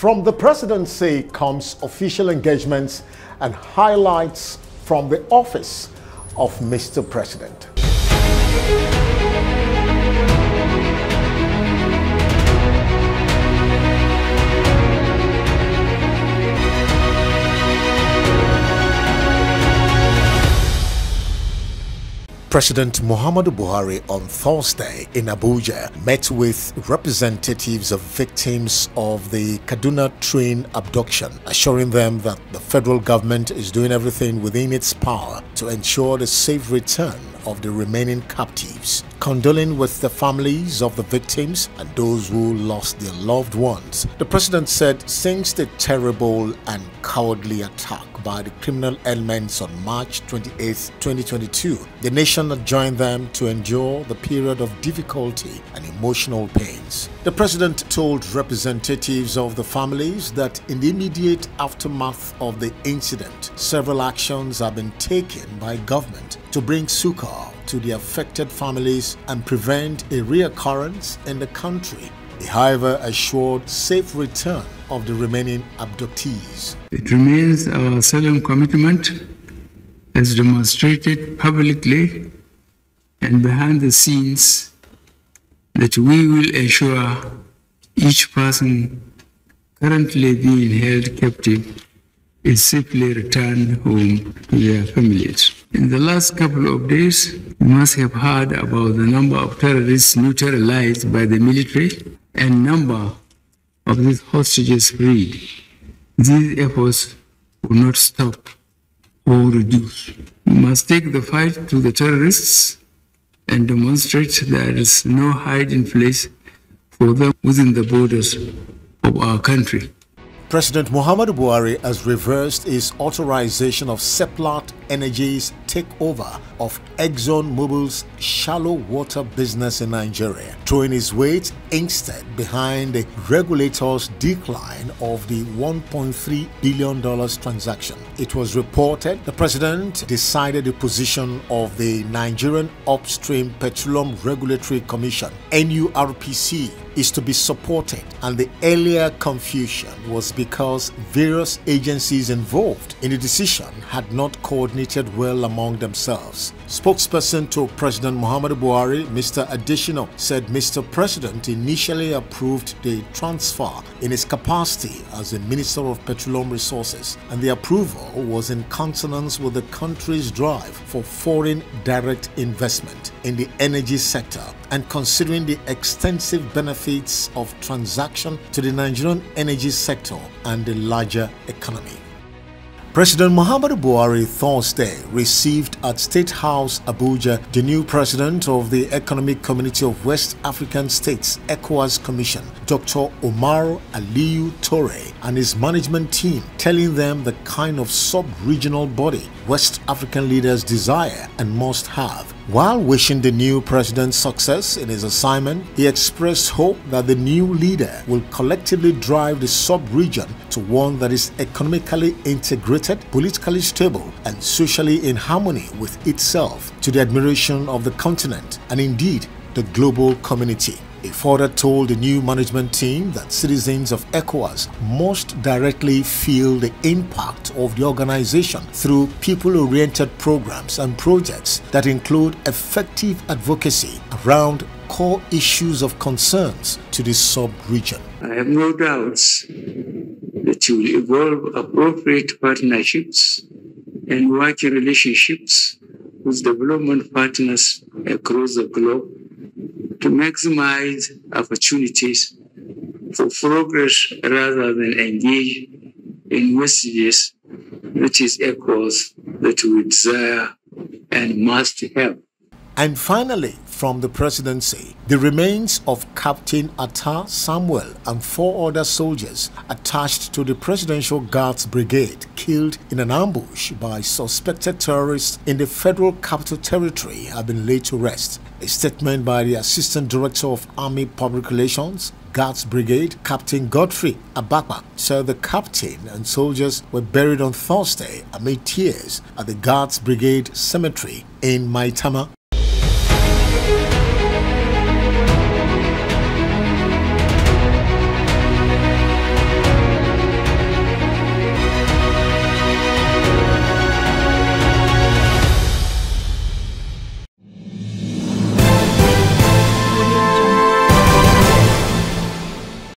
From the presidency comes official engagements and highlights from the office of Mr. President. President Muhammadu Buhari on Thursday in Abuja met with representatives of victims of the Kaduna train abduction, assuring them that the federal government is doing everything within its power to ensure the safe return of the remaining captives, condoling with the families of the victims and those who lost their loved ones. The president said since the terrible and cowardly attack by the criminal elements on March 28, 2022, the nation had joined them to endure the period of difficulty and emotional pains. The president told representatives of the families that in the immediate aftermath of the incident, several actions have been taken by government to bring succor to the affected families and prevent a reoccurrence in the country. He, however, assured safe return of the remaining abductees. It remains our solemn commitment, as demonstrated publicly and behind the scenes, that we will ensure each person currently being held captive is safely returned home to their families. In the last couple of days, you must have heard about the number of terrorists neutralized by the military and number of these hostages freed. These efforts will not stop or reduce. We must take the fight to the terrorists and demonstrate there is no hiding place for them within the borders of our country. President Muhammadu Buhari has reversed his authorization of Seplat Energy's takeover of ExxonMobil's shallow water business in Nigeria, throwing his weight instead behind the regulator's decline of the $1.3 billion transaction. It was reported the president decided the position of the Nigerian Upstream Petroleum Regulatory Commission, NURPC, is to be supported, and the earlier confusion was because various agencies involved in the decision had not coordinated well among themselves. Spokesperson to President Muhammadu Buhari, Mr. Adesina, said Mr. President initially approved the transfer in his capacity as the Minister of Petroleum Resources, and the approval was in consonance with the country's drive for foreign direct investment in the energy sector and considering the extensive benefits of transaction to the Nigerian energy sector and the larger economy. President Muhammadu Buhari Thursday received at State House Abuja the new president of the Economic Community of West African States ECOWAS Commission, Dr. Omar Aliyu Toure, and his management team, telling them the kind of sub-regional body West African leaders desire and must have. While wishing the new president success in his assignment, he expressed hope that the new leader will collectively drive the sub-region to one that is economically integrated, politically stable, and socially in harmony with itself, to the admiration of the continent and indeed the global community. He further told the new management team that citizens of ECOWAS must directly feel the impact of the organization through people-oriented programs and projects that include effective advocacy around core issues of concerns to the sub-region. I have no doubts that you will evolve appropriate partnerships and working relationships with development partners across the globe to maximize opportunities for progress rather than engage in messages that is echoes that we desire and must have. And finally, from the presidency, the remains of Captain Atta Samuel and 4 other soldiers attached to the Presidential Guards Brigade killed in an ambush by suspected terrorists in the Federal Capital Territory have been laid to rest. A statement by the Assistant Director of Army Public Relations, Guards Brigade, Captain Godfrey Abakpa, said the captain and soldiers were buried on Thursday amid tears at the Guards Brigade Cemetery in Maitama,